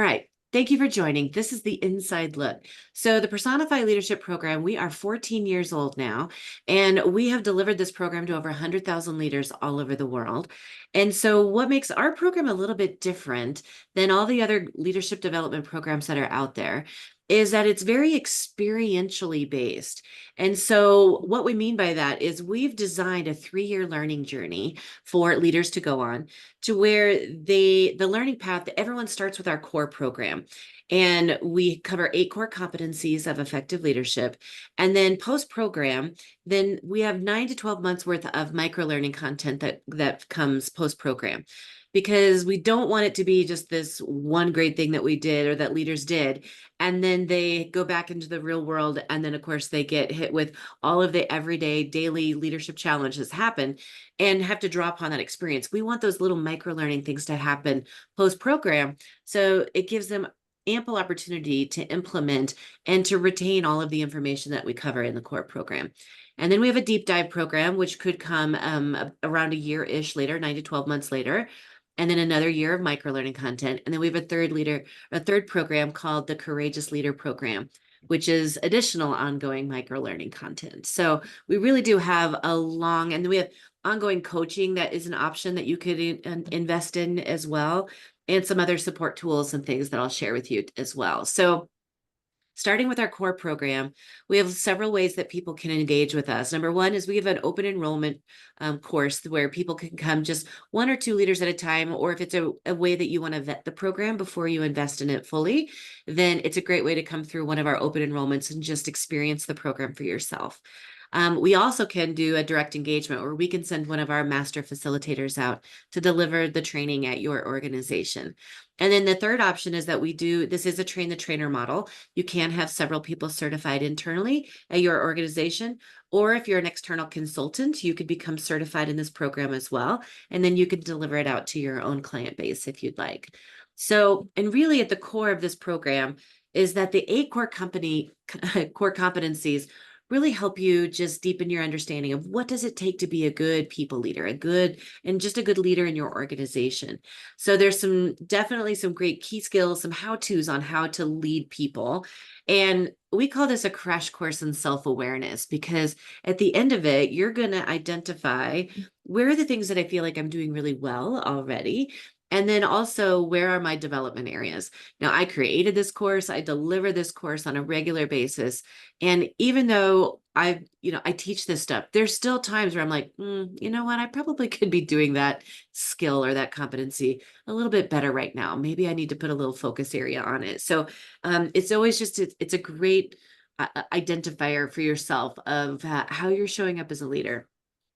right. Thank you for joining. This is the inside look. So the Personify Leadership Program, we are 14 years old now, and we have delivered this program to over 100,000 leaders all over the world. And so what makes our program a little bit different than all the other leadership development programs that are out there is that it's very experientially based. And so what we mean by that is we've designed a 3-year learning journey for leaders to go on to where the learning path, everyone starts with our core program. And we cover 8 core competencies of effective leadership. And then post-program, then we have 9 to 12 months worth of micro-learning content that comes post-program. Because we don't want it to be just this one great thing that we did or that leaders did, and then they go back into the real world. And then, of course, they get hit with all of the everyday daily leadership challenges happen and have to draw upon that experience. We want those little micro learning things to happen post program. So it gives them ample opportunity to implement and to retain all of the information that we cover in the core program. And then we have a deep dive program, which could come around a year-ish later, 9 to 12 months later, and then another year of micro learning content. And then we have a third program called the Courageous Leader Program, which is additional ongoing micro learning content. So we really do have and then we have ongoing coaching that is an option that you could invest in as well, and some other support tools and things that I'll share with you as well. So starting with our core program, we have several ways that people can engage with us. Number one is we have an open enrollment course where people can come just 1 or 2 leaders at a time, or if it's a way that you want to vet the program before you invest in it fully, then it's a great way to come through one of our open enrollments and just experience the program for yourself. We also can do a direct engagement where we can send one of our master facilitators out to deliver the training at your organization. And then the third option is that this is a train the trainer model. You can have several people certified internally at your organization, or if you're an external consultant, you could become certified in this program as well. And then you could deliver it out to your own client base if you'd like. So, and really at the core of this program is that the 8 core competencies really help you just deepen your understanding of what does it take to be a good people leader, a good leader in your organization. So there's definitely some great key skills, some how-tos on how to lead people. And we call this a crash course in self-awareness, because at the end of it, you're going to identify where are the things that I feel like I'm doing really well already. And then also, where are my development areas? Now, I created this course, I deliver this course on a regular basis. And even though I teach this stuff, there's still times where I'm like, you know what, I probably could be doing that skill or that competency a little bit better right now. Maybe I need to put a little focus area on it. So it's always it's a great identifier for yourself of how you're showing up as a leader.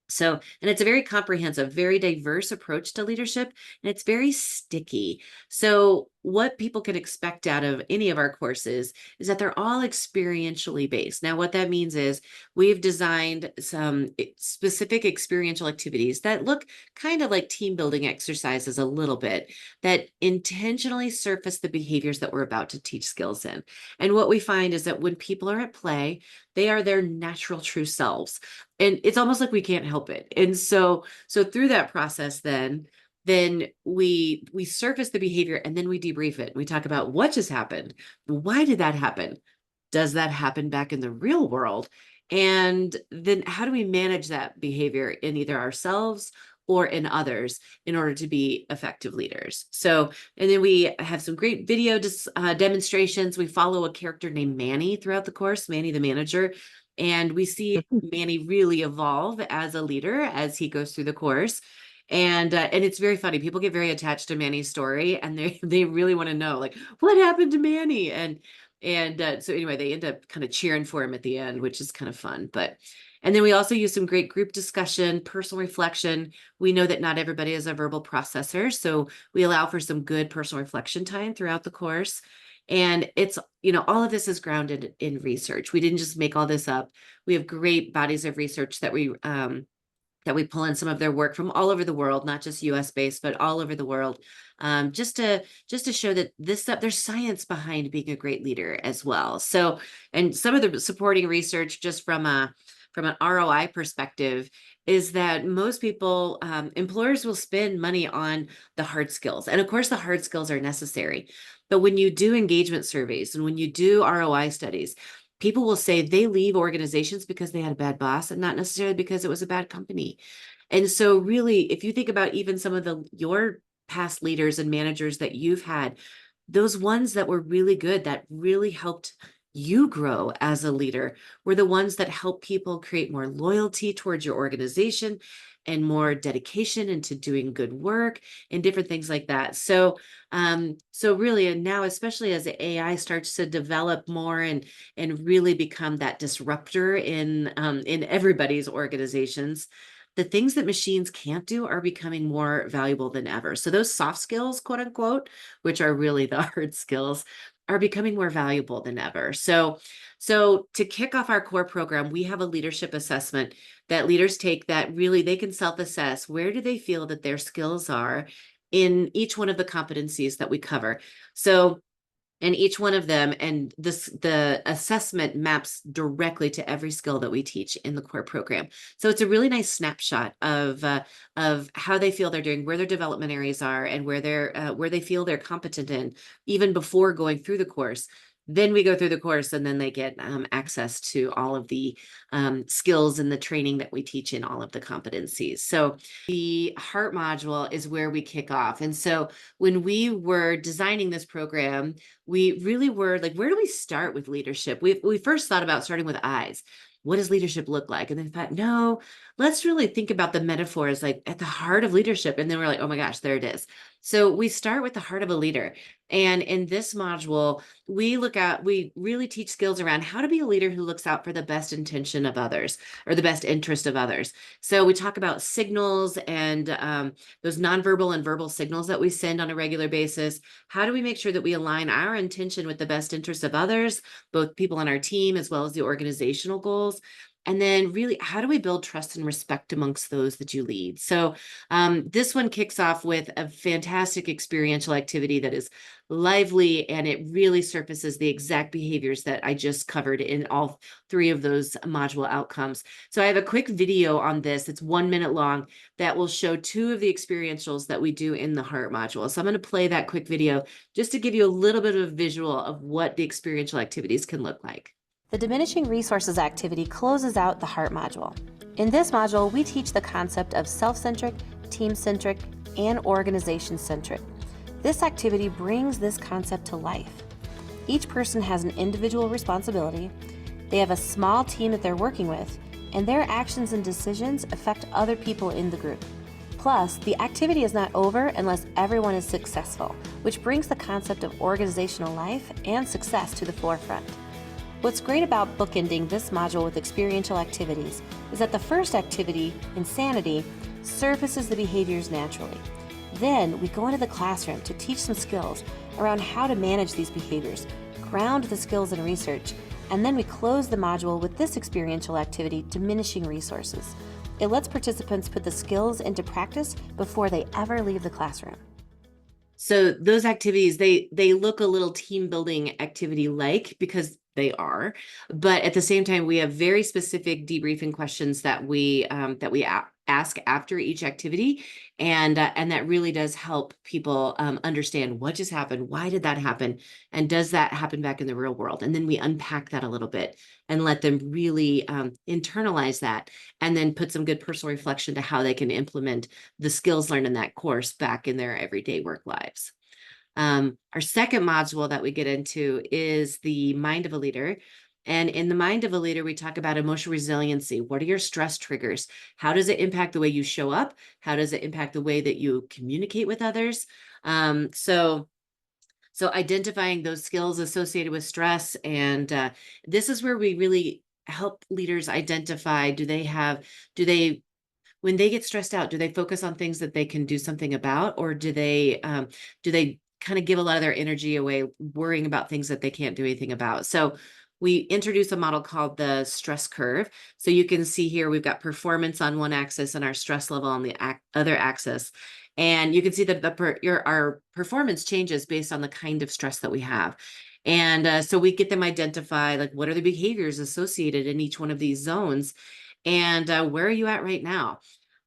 So, and it's a very comprehensive, very diverse approach to leadership, and it's very sticky. So, what people can expect out of any of our courses is that they're all experientially based. Now, what that means is we've designed some specific experiential activities that look kind of like team building exercises a little bit, that intentionally surface the behaviors that we're about to teach skills in. And what we find is that when people are at play, they are their natural true selves, and it's almost like we can't help it. And so through that process, then we surface the behavior, and then we debrief it. We talk about what just happened. Why did that happen? Does that happen back in the real world? And then how do we manage that behavior in either ourselves or in others in order to be effective leaders? So, and then we have some great video demonstrations. We follow a character named Manny throughout the course, Manny the manager. And we see Manny really evolve as a leader as he goes through the course. And it's very funny. People get very attached to Manny's story, and they really want to know, like, what happened to Manny? And so anyway, they end up kind of cheering for him at the end, which is kind of fun. And then we also use some great group discussion, personal reflection. We know that not everybody is a verbal processor, so we allow for some good personal reflection time throughout the course. And it's, all of this is grounded in research. We didn't just make all this up. We have great bodies of research that we pull in some of their work from all over the world, not just US based, but all over the world, just to show that there's science behind being a great leader as well. So, and some of the supporting research just from an ROI perspective is that most people, employers will spend money on the hard skills. And of course, the hard skills are necessary. But when you do engagement surveys and when you do ROI studies, people will say they leave organizations because they had a bad boss and not necessarily because it was a bad company. And so really, if you think about even some of your past leaders and managers that you've had, those ones that were really good, that really helped you grow as a leader, were the ones that help people create more loyalty towards your organization and more dedication into doing good work and different things like that. So really, and now especially as the AI starts to develop more and really become that disruptor in everybody's organizations, the things that machines can't do are becoming more valuable than ever. So those soft skills, quote unquote, which are really the hard skills, are becoming more valuable than ever. So to kick off our core program, we have a leadership assessment that leaders take that really they can self-assess where do they feel that their skills are in each one of the competencies that we cover. So in each one of them, and the assessment maps directly to every skill that we teach in the core program. So it's a really nice snapshot of how they feel they're doing, where their development areas are, and where they feel they're competent in, even before going through the course. Then we go through the course, and then they get access to all of the skills and the training that we teach in all of the competencies. So the heart module is where we kick off. And so when we were designing this program, we really were like, where do we start with leadership? We first thought about starting with eyes. What does leadership look like? And then thought, no, let's really think about the metaphors like at the heart of leadership. And then we're like, oh my gosh, there it is. So we start with the heart of a leader. And in this module, we really teach skills around how to be a leader who looks out for the best intention of others or the best interest of others. So we talk about signals and those nonverbal and verbal signals that we send on a regular basis. How do we make sure that we align our intention with the best interest of others, both people on our team as well as the organizational goals? And then really, how do we build trust and respect amongst those that you lead? So this one kicks off with a fantastic experiential activity that is lively, and it really surfaces the exact behaviors that I just covered in all three of those module outcomes. So I have a quick video on this. It's 1 minute long that will show two of the experientials that we do in the heart module. So I'm going to play that quick video just to give you a little bit of a visual of what the experiential activities can look like. The diminishing resources activity closes out the heart module. In this module, we teach the concept of self-centric, team-centric, and organization-centric. This activity brings this concept to life. Each person has an individual responsibility, they have a small team that they're working with, and their actions and decisions affect other people in the group. Plus, the activity is not over unless everyone is successful, which brings the concept of organizational life and success to the forefront. What's great about bookending this module with experiential activities is that the first activity, insanity, surfaces the behaviors naturally. Then we go into the classroom to teach some skills around how to manage these behaviors, ground the skills in research, and then we close the module with this experiential activity, diminishing resources. It lets participants put the skills into practice before they ever leave the classroom. So those activities, they look a little team building activity like, because they are, but at the same time, we have very specific debriefing questions that we ask after each activity, and that really does help people understand what just happened, why did that happen, and does that happen back in the real world? And then we unpack that a little bit and let them really internalize that, and then put some good personal reflection to how they can implement the skills learned in that course back in their everyday work lives. Our second module that we get into is the mind of a leader. And in the mind of a leader, we talk about emotional resiliency. What are your stress triggers? How does it impact the way you show up? How does it impact the way that you communicate with others? So identifying those skills associated with stress. And this is where we really help leaders identify, when they get stressed out, do they focus on things that they can do something about, or do they kind of give a lot of their energy away worrying about things that they can't do anything about? So we introduce a model called the stress curve. So you can see here, we've got performance on one axis and our stress level on the other axis. And you can see that our performance changes based on the kind of stress that we have. And so we get them identify, like, what are the behaviors associated in each one of these zones? And where are you at right now?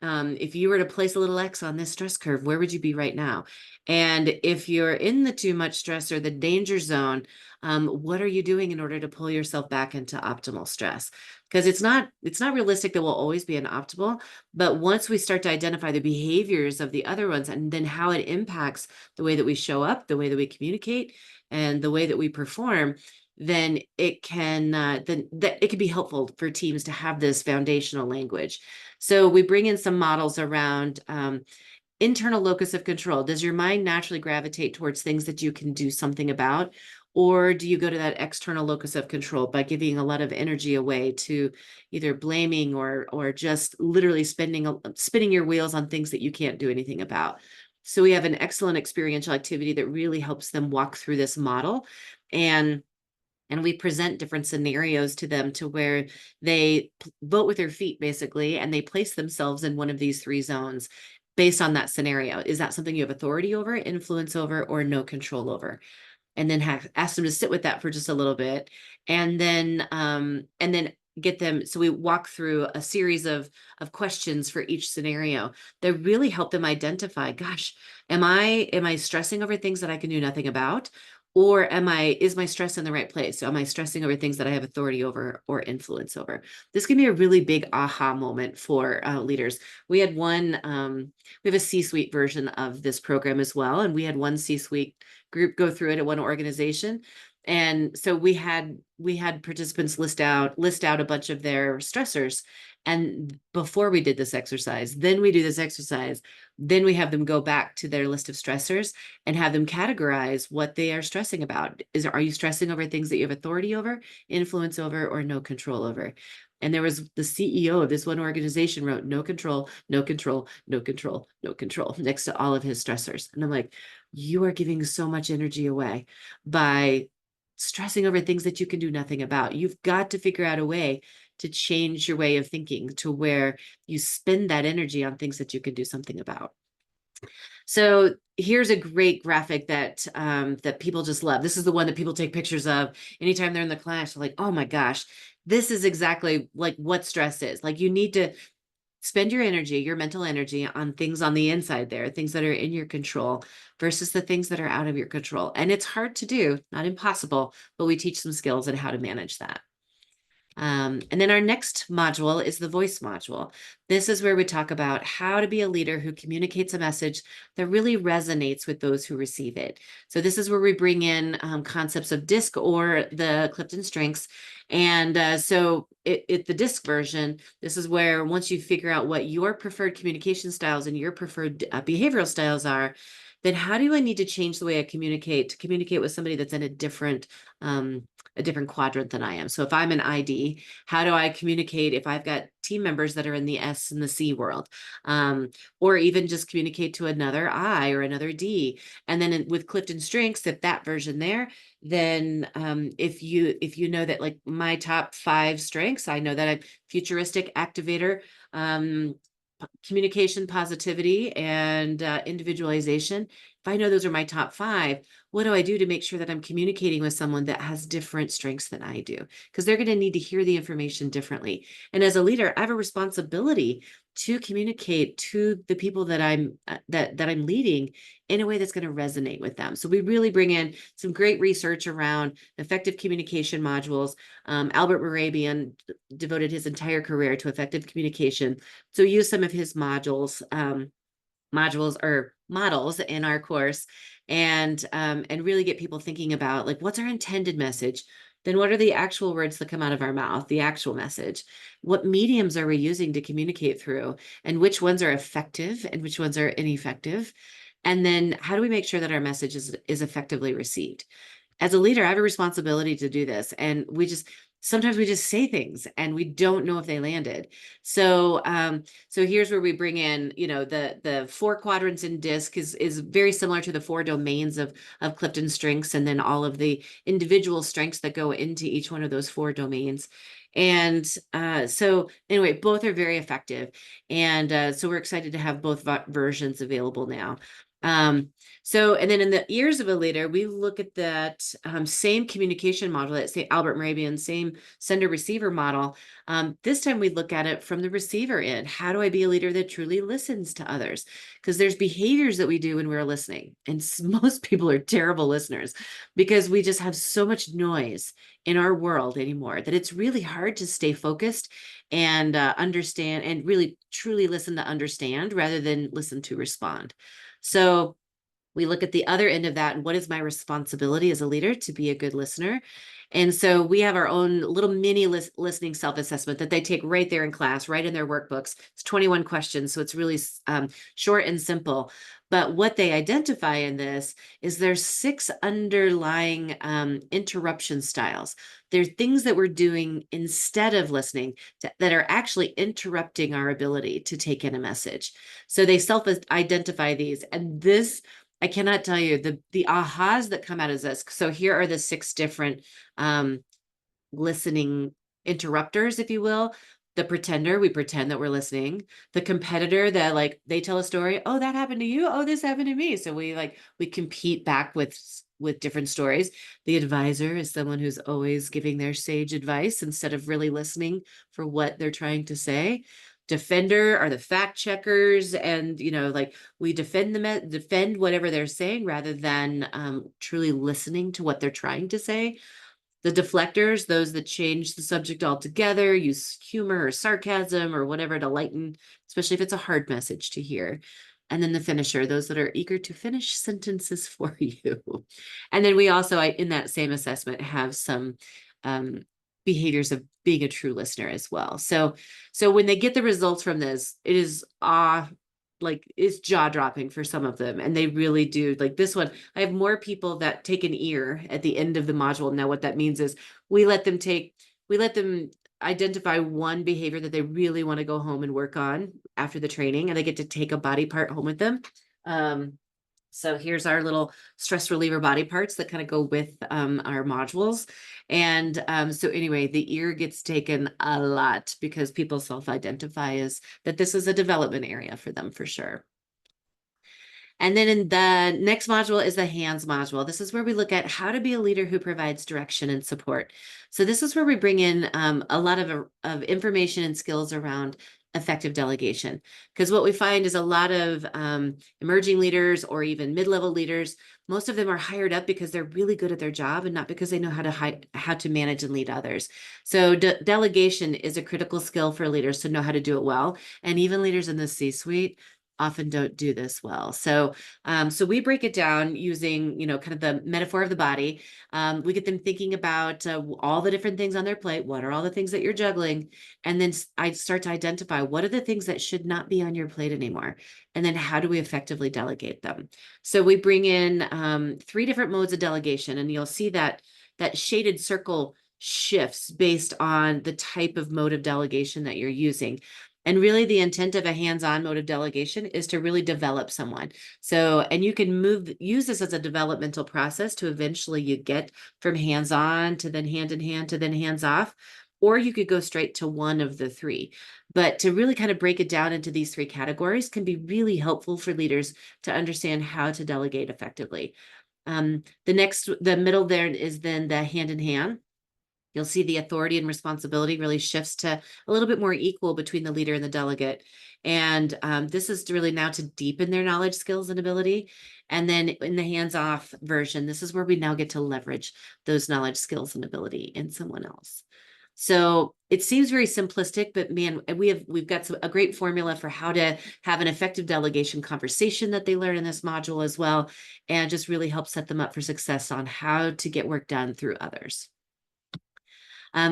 If you were to place a little X on this stress curve, where would you be right now? And if you're in the too much stress or the danger zone, what are you doing in order to pull yourself back into optimal stress? Because it's not realistic that we'll always be in optimal, but once we start to identify the behaviors of the other ones and then how it impacts the way that we show up, the way that we communicate, and the way that we perform, then it can be helpful for teams to have this foundational language. So we bring in some models around internal locus of control. Does your mind naturally gravitate towards things that you can do something about? Or do you go to that external locus of control by giving a lot of energy away to either blaming or just literally spinning your wheels on things that you can't do anything about? So we have an excellent experiential activity that really helps them walk through this model. And we present different scenarios to them to where they vote with their feet basically, and they place themselves in one of these three zones based on that scenario. Is that something you have authority over, influence over, or no control over? And then ask them to sit with that for just a little bit, and then get them. So we walk through a series of questions for each scenario that really help them identify, gosh, am I stressing over things that I can do nothing about? Or is my stress in the right place? So am I stressing over things that I have authority over or influence over? This can be a really big aha moment for leaders. We had we have a C-suite version of this program as well. And we had one C-suite group go through it at one organization. And so we had participants list out a bunch of their stressors. And before we did this exercise, then we do this exercise, then we have them go back to their list of stressors and have them categorize what they are stressing about. Are you stressing over things that you have authority over, influence over, or no control over? And there was the CEO of this one organization wrote no control, no control, no control, no control next to all of his stressors. And I'm like, you are giving so much energy away by stressing over things that you can do nothing about. You've got to figure out a way to change your way of thinking to where you spend that energy on things that you can do something about. So here's a great graphic that people just love. This is the one that people take pictures of anytime they're in the class. They're like, oh my gosh, this is exactly like what stress is. Like you need to spend your energy, your mental energy on things on the inside there, things that are in your control versus the things that are out of your control. And it's hard to do, not impossible, but we teach some skills on how to manage that. And then our next module is the voice module. This is where we talk about how to be a leader who communicates a message that really resonates with those who receive it. So this is where we bring in concepts of DISC or the Clifton Strengths. And the DISC version, this is where once you figure out what your preferred communication styles and your preferred behavioral styles are, then how do I need to change the way I communicate to communicate with somebody that's in a different quadrant than I am? So if I'm an ID, how do I communicate if I've got team members that are in the S and the C world? Or even just communicate to another I or another D. And then with Clifton Strengths, if that version there, then if you know that like my top 5 strengths, I know that I'm futuristic, activator, communication, positivity, and individualization. If I know those are my top 5, what do I do to make sure that I'm communicating with someone that has different strengths than I do? Because they're going to need to hear the information differently. And as a leader, I have a responsibility to communicate to the people that I'm leading in a way that's going to resonate with them. So we really bring in some great research around effective communication modules. Albert Morabian devoted his entire career to effective communication. So use some of his modules or models in our course, and really get people thinking about like what's our intended message, then what are the actual words that come out of our mouth, the actual message, what mediums are we using to communicate through, and which ones are effective and which ones are ineffective, and then how do we make sure that our message is effectively received. As a leader, I have a responsibility to do this. And sometimes we just say things and we don't know if they landed. So here's where we bring in, the 4 quadrants in DISC is very similar to the 4 domains of Clifton Strengths, and then all of the individual strengths that go into each one of those 4 domains. And so anyway, both are very effective. And so we're excited to have both versions available now. And then in the ears of a leader, we look at that same communication model, that say Albert Moravian, same sender receiver model. This time we look at it from the receiver end. How do I be a leader that truly listens to others? Because there's behaviors that we do when we're listening, and most people are terrible listeners because we just have so much noise in our world anymore that it's really hard to stay focused and understand and really truly listen to understand rather than listen to respond. So we look at the other end of that and what is my responsibility as a leader to be a good listener. And so we have our own little mini listening self-assessment that they take right there in class, right in their workbooks. It's 21 questions, so it's really short and simple. But what they identify in this is there's 6 underlying interruption styles. There's things that we're doing instead of listening that are actually interrupting our ability to take in a message. So they self-identify these, and this, I cannot tell you the ahas that come out of this. So here are the 6 different um, listening interrupters, if you will. The pretender, we pretend that we're listening. The competitor, that like they tell a story. Oh, that happened to you. Oh, this happened to me. So we compete back with different stories. The advisor is someone who's always giving their sage advice instead of really listening for what they're trying to say. Defender are the fact checkers, and like we defend whatever they're saying rather than truly listening to what they're trying to say. The deflectors, those that change the subject altogether, use humor or sarcasm or whatever to lighten, especially if it's a hard message to hear. And then the finisher, those that are eager to finish sentences for you. And then we also, in that same assessment, have some um, behaviors of being a true listener as well. So when they get the results from this, it is like it's jaw dropping for some of them. And they really do, like this one, I have more people that take an ear at the end of the module. Now what that means is we let them identify one behavior that they really want to go home and work on after the training, and they get to take a body part home with them. So here's our little stress reliever body parts that kind of go with our modules. And so anyway, the ear gets taken a lot because people self-identify as that this is a development area for them for sure. And then in the next module is the hands module. This is where we look at how to be a leader who provides direction and support. So this is where we bring in a lot of information and skills around effective delegation. Because what we find is a lot of emerging leaders or even mid-level leaders, most of them are hired up because they're really good at their job and not because they know how to manage and lead others. So delegation is a critical skill for leaders to know how to do it well. And even leaders in the C-suite often don't do this well. So we break it down using, kind of the metaphor of the body. We get them thinking about all the different things on their plate. What are all the things that you're juggling? And then I start to identify what are the things that should not be on your plate anymore? And then how do we effectively delegate them? So we bring in 3 different modes of delegation, and you'll see that shaded circle shifts based on the type of mode of delegation that you're using. And really the intent of a hands-on mode of delegation is to really develop someone. So, and you can use this as a developmental process to eventually you get from hands-on to then hand in hand to then hands-off, or you could go straight to one of the 3. But to really kind of break it down into these 3 categories can be really helpful for leaders to understand how to delegate effectively. The middle there is then the hand in hand. You'll see the authority and responsibility really shifts to a little bit more equal between the leader and the delegate. And this is really now to deepen their knowledge, skills, and ability. And then in the hands-off version, this is where we now get to leverage those knowledge, skills, and ability in someone else. So it seems very simplistic, but man, we've got a great formula for how to have an effective delegation conversation that they learn in this module as well, and just really help set them up for success on how to get work done through others.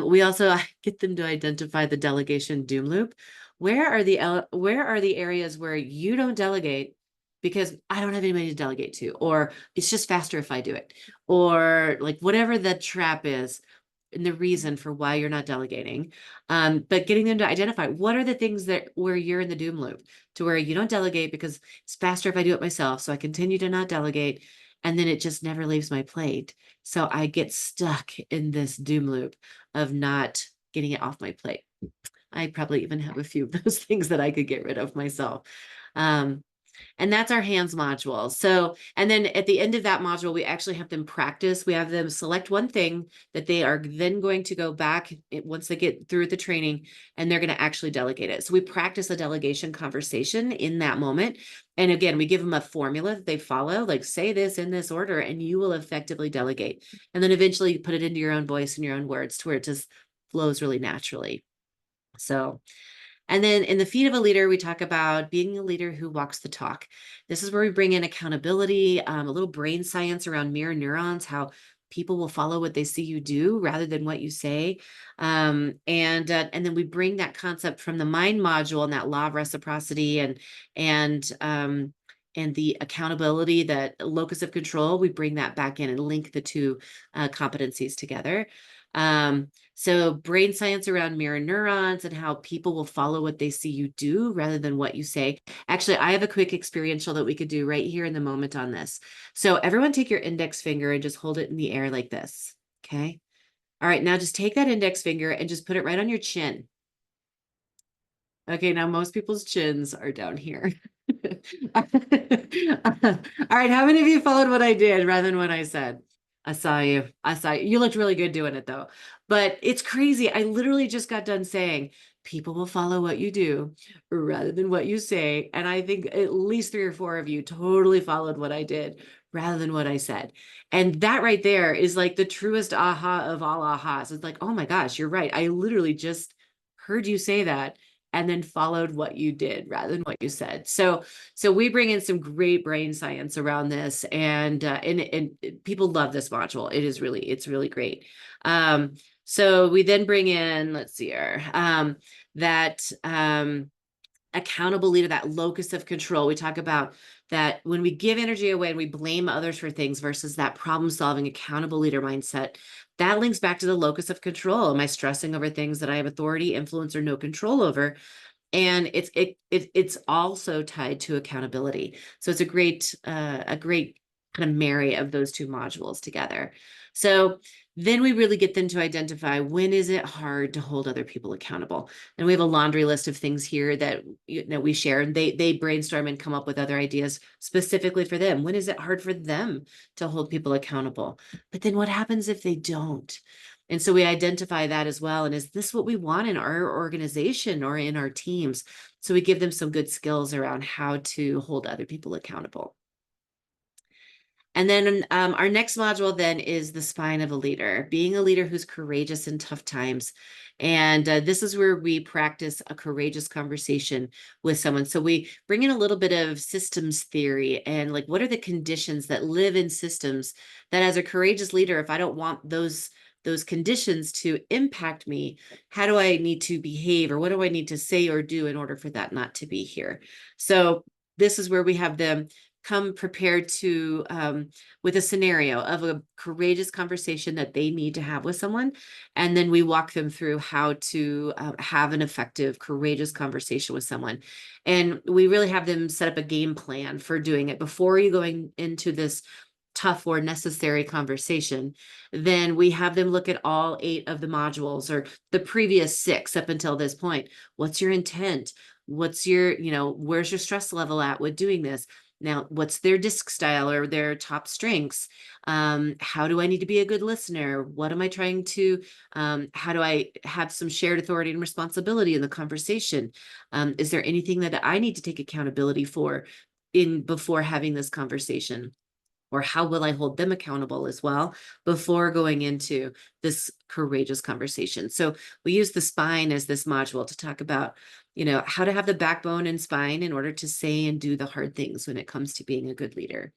We also get them to identify the delegation doom loop. Where are the areas where you don't delegate because I don't have anybody to delegate to, or it's just faster if I do it, or like whatever the trap is and the reason for why you're not delegating. But getting them to identify what are the things that where you're in the doom loop to where you don't delegate because it's faster if I do it myself. So I continue to not delegate. And then it just never leaves my plate. So I get stuck in this doom loop of not getting it off my plate. I probably even have a few of those things that I could get rid of myself. And that's our hands module. So, and then at the end of that module, we actually have them practice. We have them select one thing that they are then going to go back once they get through the training, and they're going to actually delegate it. So we practice a delegation conversation in that moment. And again, we give them a formula that they follow, like say this in this order, and you will effectively delegate. And then eventually put it into your own voice and your own words to where it just flows really naturally. So, and then in the feet of a leader, we talk about being a leader who walks the talk. This is where we bring in accountability, a little brain science around mirror neurons, how people will follow what they see you do rather than what you say. And then we bring that concept from the mind module and that law of reciprocity and and the accountability, that locus of control. We bring that back in and link the two competencies together. So brain science around mirror neurons and how people will follow what they see you do rather than what you say. Actually, I have a quick experiential that we could do right here in the moment on this. So everyone take your index finger and just hold it in the air like this. Okay. All right. Now just take that index finger and just put it right on your chin. Okay. Now most people's chins are down here. All right. How many of you followed what I did rather than what I said? I saw you. I saw you. You looked really good doing it though. But it's crazy. I literally just got done saying people will follow what you do rather than what you say. And I think at least 3 or 4 of you totally followed what I did rather than what I said. And that right there is like the truest aha of all ahas. It's like, oh my gosh, you're right. I literally just heard you say that and then followed what you did rather than what you said. So we bring in some great brain science around this, and people love this module. It's really great. So we then bring in, let's see here, that accountable leader, that locus of control. We talk about that when we give energy away and we blame others for things versus that problem solving accountable leader mindset. That links back to the locus of control. Am I stressing over things that I have authority, influence, or no control over? And it's also tied to accountability. So it's a great kind of marry of those two modules together. So then we really get them to identify when is it hard to hold other people accountable. And we have a laundry list of things here that we share, and they brainstorm and come up with other ideas specifically for them. When is it hard for them to hold people accountable? But then what happens if they don't? And so we identify that as well. And is this what we want in our organization or in our teams? So we give them some good skills around how to hold other people accountable. And then our next module then is the spine of a leader, being a leader who's courageous in tough times. And this is where we practice a courageous conversation with someone. So we bring in a little bit of systems theory and like, what are the conditions that live in systems that as a courageous leader, if I don't want those conditions to impact me, how do I need to behave, or what do I need to say or do in order for that not to be here? So this is where we have them come prepared to with a scenario of a courageous conversation that they need to have with someone, and then we walk them through how to have an effective courageous conversation with someone. And we really have them set up a game plan for doing it before you going into this tough or necessary conversation. Then we have them look at all 8 of the modules or the previous 6 up until this point. What's your intent? What's your, where's your stress level at with doing this? Now, what's their disc style or their top strengths? How do I need to be a good listener? What am I trying to, how do I have some shared authority and responsibility in the conversation? Is there anything that I need to take accountability for before having this conversation? Or how will I hold them accountable as well before going into this courageous conversation? So we use the spine as this module to talk about, how to have the backbone and spine in order to say and do the hard things when it comes to being a good leader.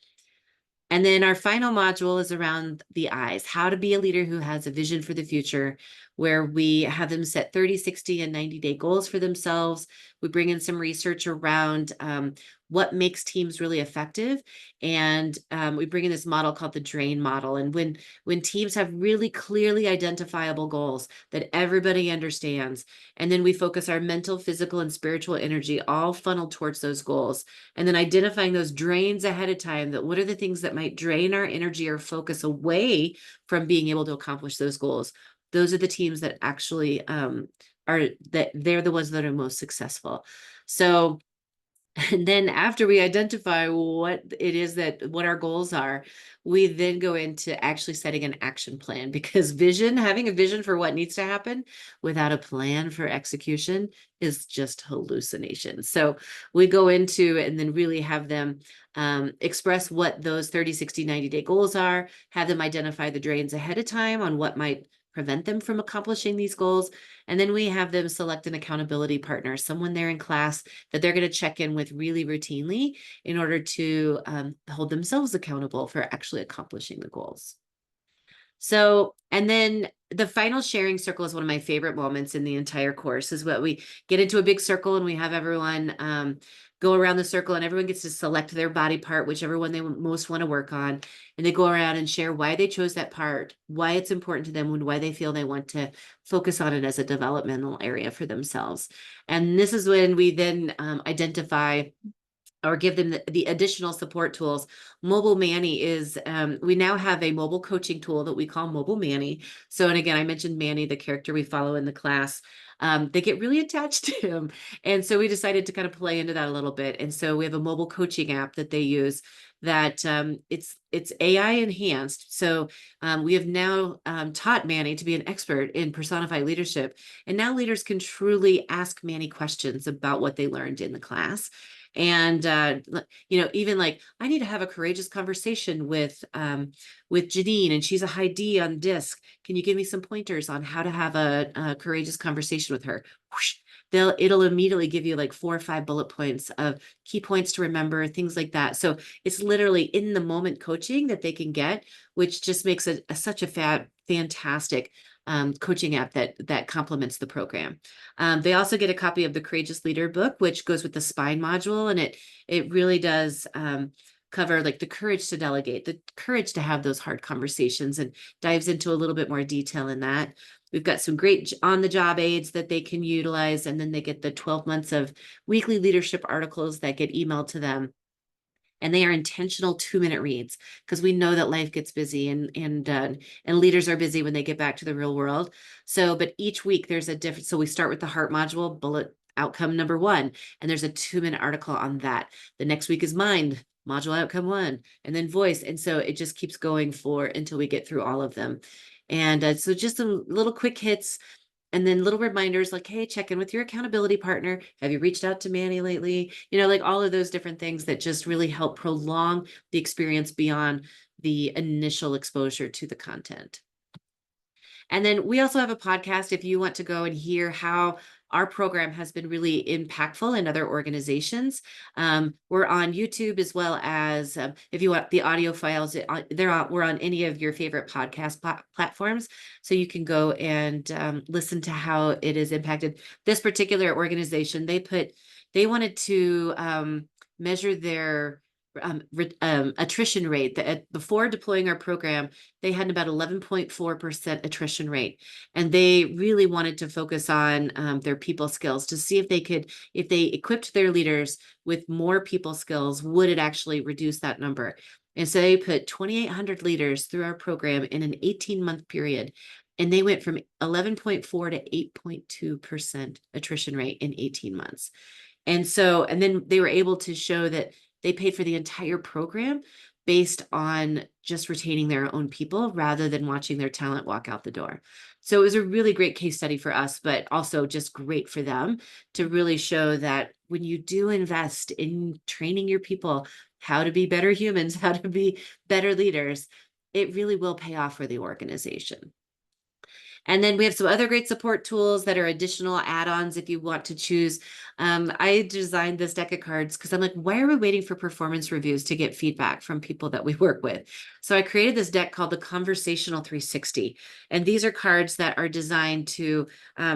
And then our final module is around the eyes, how to be a leader who has a vision for the future, where we have them set 30, 60, and 90-day goals for themselves. We bring in some research around what makes teams really effective. And we bring in this model called the drain model. And when teams have really clearly identifiable goals that everybody understands, and then we focus our mental, physical, and spiritual energy all funneled towards those goals, and then identifying those drains ahead of time, that what are the things that might drain our energy or focus away from being able to accomplish those goals. Those are the teams that actually they're the ones that are most successful. So And then after we identify what our goals are, we then go into actually setting an action plan, because having a vision for what needs to happen without a plan for execution is just hallucination. So we go into and then really have them express what those 30, 60, 90-day goals are, have them identify the drains ahead of time on what might prevent them from accomplishing these goals. And then we have them select an accountability partner, someone there in class that they're going to check in with really routinely in order to hold themselves accountable for actually accomplishing the goals. So, and then the final sharing circle is one of my favorite moments in the entire course, is what we get into a big circle and we have everyone go around the circle, and everyone gets to select their body part, whichever one they most want to work on. And they go around and share why they chose that part, why it's important to them, and why they feel they want to focus on it as a developmental area for themselves. And this is when we then identify or give them the additional support tools. Mobile Manny is, we now have a mobile coaching tool that we call Mobile Manny. So, and again, I mentioned Manny, the character we follow in the class. They get really attached to him. And so we decided to kind of play into that a little bit. And so we have a mobile coaching app that they use that it's AI enhanced. So we have now taught Manny to be an expert in Personify Leadership. And now leaders can truly ask Manny questions about what they learned in the class. And even like, I need to have a courageous conversation with Janine, and she's a high D on disc. Can you give me some pointers on how to have a courageous conversation with her? Whoosh, it'll immediately give you like 4 or 5 bullet points of key points to remember, things like that. So it's literally in the moment coaching that they can get, which just makes it such a fantastic coaching app that complements the program. They also get a copy of the Courageous Leader book, which goes with the spine module, and it really does cover like the courage to delegate, the courage to have those hard conversations, and dives into a little bit more detail in that. We've got some great on-the-job aids that they can utilize, and then they get the 12 months of weekly leadership articles that get emailed to them. And they are intentional 2-minute reads, because we know that life gets busy, and leaders are busy when they get back to the real world. So, but each week there's a different. So we start with the heart module, bullet outcome number 1, and there's a 2-minute article on that. The next week is mind module outcome 1, and then voice, and so it just keeps going until we get through all of them. And so just some little quick hits. And then little reminders like, hey, check in with your accountability partner. Have you reached out to Manny lately? Like all of those different things that just really help prolong the experience beyond the initial exposure to the content. And then we also have a podcast if you want to go and hear how our program has been really impactful in other organizations. We're on YouTube, as well as if you want the audio files, we're on any of your favorite podcast platforms. So you can go and listen to how it has impacted this particular organization. They wanted to measure their attrition rate. Before deploying our program, they had about 11.4% attrition rate, and they really wanted to focus on their people skills to see if they equipped their leaders with more people skills, would it actually reduce that number? And so they put 2,800 leaders through our program in an 18-month period, and they went from 11.4 to 8.2% attrition rate in 18 months. And then they were able to show that they paid for the entire program based on just retaining their own people rather than watching their talent walk out the door. So it was a really great case study for us, but also just great for them to really show that when you do invest in training your people how to be better humans, how to be better leaders, it really will pay off for the organization. And then we have some other great support tools that are additional add-ons if you want to choose. I designed this deck of cards because I'm like, why are we waiting for performance reviews to get feedback from people that we work with? So I created this deck called the Conversational 360. And these are cards that are designed to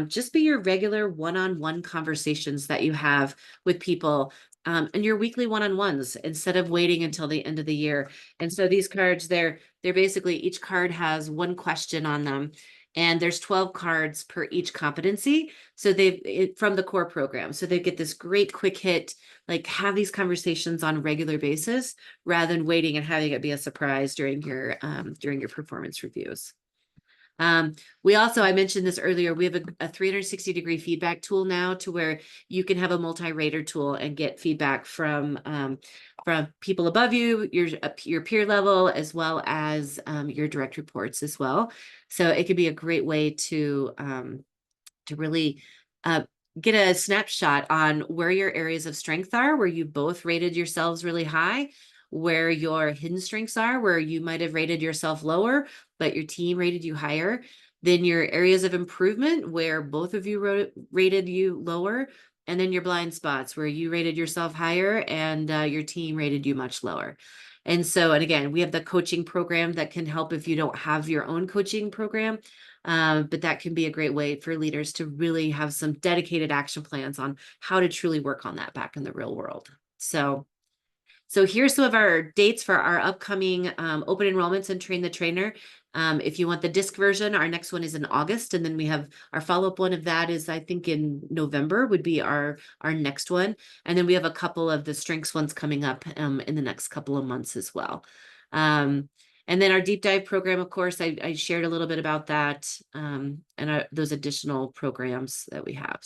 just be your regular one-on-one conversations that you have with people and your weekly one-on-ones, instead of waiting until the end of the year. And so these cards, they're basically, each card has one question on them. And there's 12 cards per each competency. So from the core program. So they get this great quick hit, like have these conversations on a regular basis rather than waiting and having it be a surprise during your performance reviews. We also, I mentioned this earlier, we have a 360-degree feedback tool now, to where you can have a multi-rater tool and get feedback from people above you, your peer level, as well as your direct reports as well. So it could be a great way to really uh, get a snapshot on where your areas of strength are, where you both rated yourselves really high, where your hidden strengths are, where you might have rated yourself lower, but your team rated you higher. Then your areas of improvement, where both of you rated you lower, and then your blind spots, where you rated yourself higher and your team rated you much lower. And so, and again, we have the coaching program that can help if you don't have your own coaching program. But that can be a great way for leaders to really have some dedicated action plans on how to truly work on that back in the real world. So here's some of our dates for our upcoming open enrollments in Train the Trainer. If you want the disc version, our next one is in August, and then we have our follow-up one of that is, I think, in November would be our next one. And then we have a couple of the strengths ones coming up in the next couple of months as well. And then our deep dive program, of course, I shared a little bit about that, and those additional programs that we have.